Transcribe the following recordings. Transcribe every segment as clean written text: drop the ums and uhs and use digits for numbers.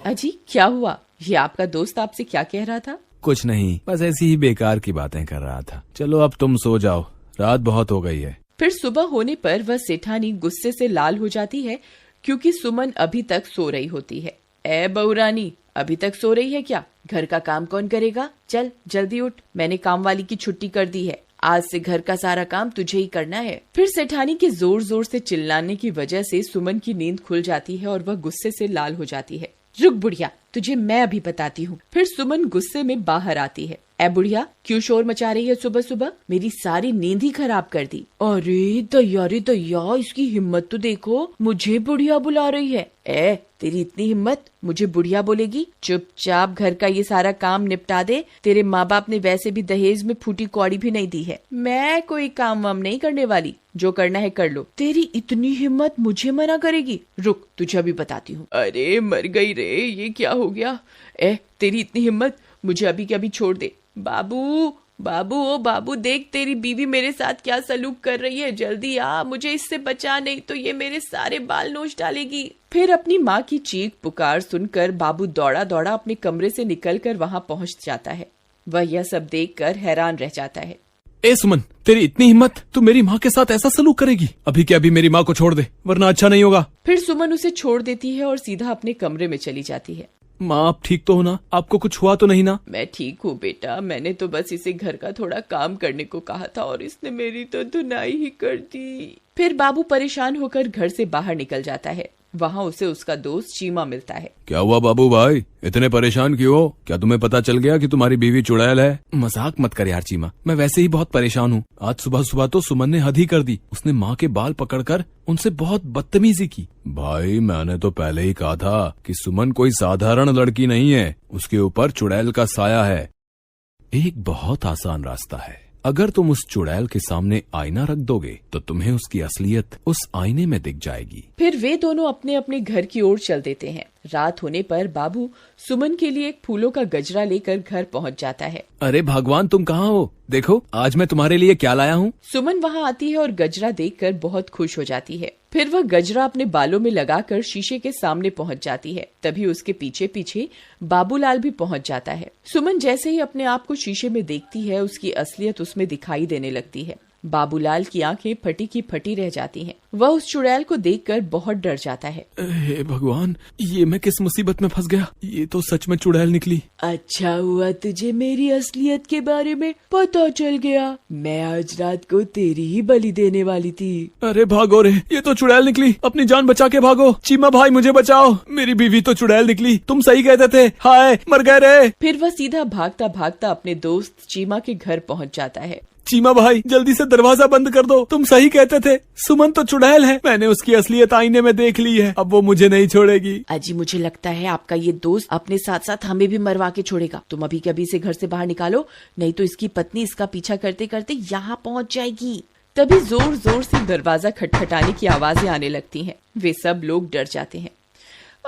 अजी क्या हुआ? ये आपका दोस्त आपसे क्या कह रहा था? कुछ नहीं, बस ऐसी ही बेकार की बातें कर रहा था। चलो अब तुम सो जाओ, रात बहुत हो गई है। फिर सुबह होने पर वह सेठानी गुस्से से लाल हो जाती है क्योंकि सुमन अभी तक सो रही होती है। ए बहू रानी, अभी तक सो रही है क्या? घर का काम कौन करेगा? चल जल्दी उठ, मैंने काम वाली की छुट्टी कर दी है। आज से घर का सारा काम तुझे ही करना है। फिर सेठानी के जोर जोर से चिल्लाने की वजह से सुमन की नींद खुल जाती है और वह गुस्से से लाल हो जाती है। रुक बुढ़िया, तुझे मैं अभी बताती हूँ। फिर सुमन गुस्से में बाहर आती है। ए बुढ़िया, क्यों शोर मचा रही है सुबह सुबह? मेरी सारी नींद ही खराब कर दी। अरे दैया, इसकी हिम्मत तो देखो, मुझे बुढ़िया बुला रही है। ए तेरी इतनी हिम्मत, मुझे बुढ़िया बोलेगी? चुपचाप घर का ये सारा काम निपटा दे। तेरे माँ बाप ने वैसे भी दहेज में फूटी कौड़ी भी नहीं दी है। मैं कोई काम वाम नहीं करने वाली, जो करना है कर लो। तेरी इतनी हिम्मत, मुझे मना करेगी? रुक, तुझे अभी बताती हूँ। अरे मर गई रे, ये क्या हो गया? ए तेरी इतनी हिम्मत, मुझे अभी के अभी छोड़ दे। बाबू बाबू, ओ बाबू, देख तेरी बीवी मेरे साथ क्या सलूक कर रही है। जल्दी आ, मुझे इससे बचा, नहीं तो ये मेरे सारे बाल नोच डालेगी। फिर अपनी माँ की चीख पुकार सुनकर बाबू दौड़ा दौड़ा अपने कमरे से निकलकर वहाँ पहुँच जाता है। वह यह सब देखकर हैरान रह जाता है। ए सुमन, तेरी इतनी हिम्मत, तू मेरी माँ के साथ ऐसा सलूक करेगी? अभी के अभी मेरी माँ को छोड़ दे, वरना अच्छा नहीं होगा। फिर सुमन उसे छोड़ देती है और सीधा अपने कमरे में चली जाती है। माँ आप ठीक तो हो ना? आपको कुछ हुआ तो नहीं ना? मैं ठीक हूँ बेटा, मैंने तो बस इसे घर का थोड़ा काम करने को कहा था और इसने मेरी तो धुनाई ही कर दी। फिर बाबू परेशान होकर घर से बाहर निकल जाता है। वहाँ उसे उसका दोस्त चीमा मिलता है। क्या हुआ बाबू भाई, इतने परेशान क्यों हो? क्या तुम्हें पता चल गया कि तुम्हारी बीवी चुड़ैल है? मजाक मत कर यार चीमा, मैं वैसे ही बहुत परेशान हूँ। आज सुबह सुबह तो सुमन ने हद ही कर दी। उसने माँ के बाल पकड़कर उनसे बहुत बदतमीजी की। भाई मैंने तो पहले ही कहा था कि सुमन कोई साधारण लड़की नहीं है, उसके ऊपर चुड़ैल का साया है। एक बहुत आसान रास्ता है, अगर तुम उस चुड़ैल के सामने आईना रख दोगे तो तुम्हें उसकी असलियत उस आईने में दिख जाएगी। फिर वे दोनों अपने अपने घर की ओर चल देते हैं। रात होने पर बाबू सुमन के लिए एक फूलों का गजरा लेकर घर पहुंच जाता है। अरे भगवान, तुम कहाँ हो? देखो आज मैं तुम्हारे लिए क्या लाया हूँ। सुमन वहाँ आती है और गजरा देखकर बहुत खुश हो जाती है। फिर वह गजरा अपने बालों में लगाकर शीशे के सामने पहुँच जाती है। तभी उसके पीछे पीछे बाबूलाल भी पहुँच जाता है। सुमन जैसे ही अपने आप को शीशे में देखती है, उसकी असलियत उसमें दिखाई देने लगती है। बाबूलाल की आंखें फटी की फटी रह जाती हैं। वह उस चुड़ैल को देखकर बहुत डर जाता है। हे भगवान, ये मैं किस मुसीबत में फंस गया? ये तो सच में चुड़ैल निकली। अच्छा हुआ तुझे मेरी असलियत के बारे में पता चल गया। मैं आज रात को तेरी ही बलि देने वाली थी। अरे भागो रे, ये तो चुड़ैल निकली, अपनी जान बचा के भागो। चीमा भाई मुझे बचाओ, मेरी बीवी तो चुड़ैल निकली, तुम सही कहते थे। हाय मर गए रे। फिर वह सीधा भागता भागता अपने दोस्त चीमा के घर पहुँच जाता है। चीमा भाई जल्दी से दरवाजा बंद कर दो, तुम सही कहते थे, सुमन तो चुड़ैल है। मैंने उसकी असलियत आईने में देख ली है, अब वो मुझे नहीं छोड़ेगी। अजी मुझे लगता है आपका ये दोस्त अपने साथ साथ हमें भी मरवा के छोड़ेगा। तुम अभी के अभी से घर से बाहर निकालो, नहीं तो इसकी पत्नी इसका पीछा करते करते यहाँ पहुँच जाएगी। तभी जोर जोर से दरवाजा खटखटाने की आवाजें आने लगती हैं। वे सब लोग डर जाते हैं।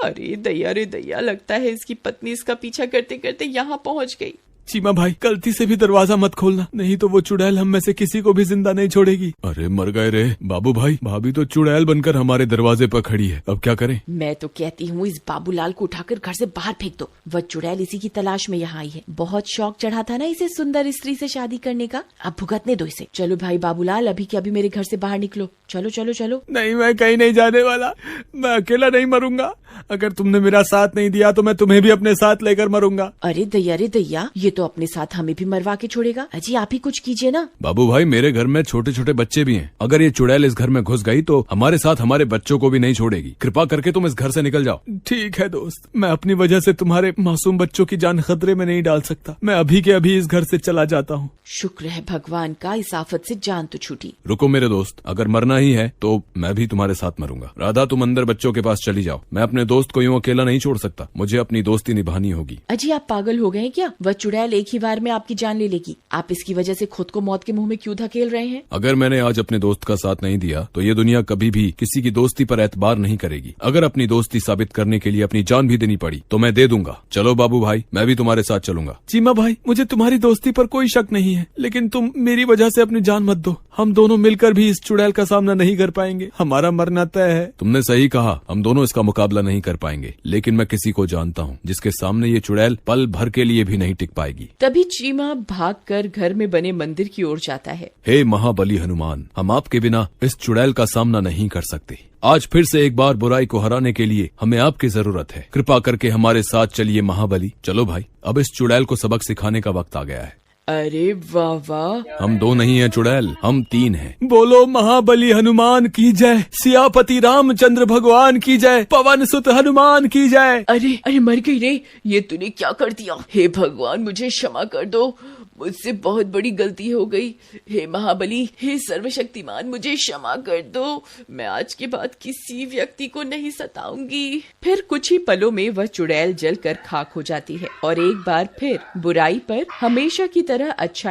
अरे दैया, लगता है इसकी पत्नी इसका पीछा करते करते यहाँ पहुँच गई। चीमा भाई गलती से भी दरवाजा मत खोलना, नहीं तो वो चुड़ैल हम में से किसी को भी जिंदा नहीं छोड़ेगी। अरे मर गए रे बाबू भाई, भाभी तो चुड़ैल बनकर हमारे दरवाजे पर खड़ी है, अब क्या करें? मैं तो कहती हूँ इस बाबूलाल को उठाकर घर से बाहर फेंक दो। वह चुड़ैल इसी की तलाश में यहाँ आई है। बहुत शौक चढ़ा था ना इसे सुंदर स्त्री से शादी करने का, अब भुगतने दो इसे। चलो भाई बाबूलाल, अभी के अभी मेरे घर से बाहर निकलो। चलो चलो चलो। नहीं, मैं कहीं नहीं जाने वाला, मैं अकेला नहीं मरूंगा। अगर तुमने मेरा साथ नहीं दिया तो मैं तुम्हें भी अपने साथ लेकर मरूंगा। अरे दैया, ये तो अपने साथ हमें भी मरवा के छोड़ेगा। अजी आप ही कुछ कीजिए ना। बाबू भाई मेरे घर में छोटे छोटे बच्चे भी हैं, अगर ये चुड़ैल इस घर में घुस गई तो हमारे साथ हमारे बच्चों को भी नहीं छोड़ेगी। कृपा करके तुम इस घर से निकल जाओ। ठीक है दोस्त, मैं अपनी वजह से तुम्हारे मासूम बच्चों की जान खतरे में नहीं डाल सकता। मैं अभी के अभी इस घर से चला जाता हूँ। शुक्र है भगवान का, इस आफत से जान तो छूटी। रुको मेरे दोस्त, अगर मरना ही है तो मैं भी तुम्हारे साथ मरूंगा। राधा तुम अंदर बच्चों के पास चली जाओ, मैं अपने दोस्त को यूँ अकेला नहीं छोड़ सकता, मुझे अपनी दोस्ती निभानी होगी। अजी आप पागल हो गए हैं क्या? वह चुड़ैल चुड़ैल एक ही बार में आपकी जान ले लेगी। आप इसकी वजह से खुद को मौत के मुंह में क्यों धकेल रहे हैं? अगर मैंने आज अपने दोस्त का साथ नहीं दिया तो ये दुनिया कभी भी किसी की दोस्ती पर एतबार नहीं करेगी। अगर अपनी दोस्ती साबित करने के लिए अपनी जान भी देनी पड़ी तो मैं दे दूंगा। चलो बाबू भाई, मैं भी तुम्हारे साथ चलूंगा। चीमा भाई, मुझे तुम्हारी दोस्ती पर कोई शक नहीं है, लेकिन तुम मेरी वजह से अपनी जान मत दो। हम दोनों मिलकर भी इस चुड़ैल का सामना नहीं कर पाएंगे। हमारा मरना तय है। तुमने सही कहा, हम दोनों इसका मुकाबला नहीं कर पाएंगे, लेकिन मैं किसी को जानता हूँ जिसके सामने ये चुड़ैल पल भर के लिए भी नहीं टिक पाएगी। तभी चीमा भागकर घर में बने मंदिर की ओर जाता है। हे महाबली हनुमान, हम आपके बिना इस चुड़ैल का सामना नहीं कर सकते। आज फिर से एक बार बुराई को हराने के लिए हमें आपकी जरूरत है। कृपा करके हमारे साथ चलिए महाबली। चलो भाई, अब इस चुड़ैल को सबक सिखाने का वक्त आ गया है। अरे वाह वाह, हम 2 नहीं हैं चुड़ैल, हम 3 हैं। बोलो महाबली हनुमान की जय, सियापति रामचंद्र भगवान की जय, पवन सुत हनुमान की जय। अरे अरे मर गई रे, ये तूने क्या कर दिया? हे भगवान, मुझे क्षमा कर दो, मुझसे बहुत बड़ी गलती हो गई। हे महाबली, हे सर्वशक्तिमान, मुझे क्षमा कर दो। मैं आज के बाद किसी व्यक्ति को नहीं सताऊंगी। फिर कुछ ही पलों में वह चुड़ैल जलकर खाक हो जाती है और एक बार फिर बुराई पर हमेशा की तरह अच्छा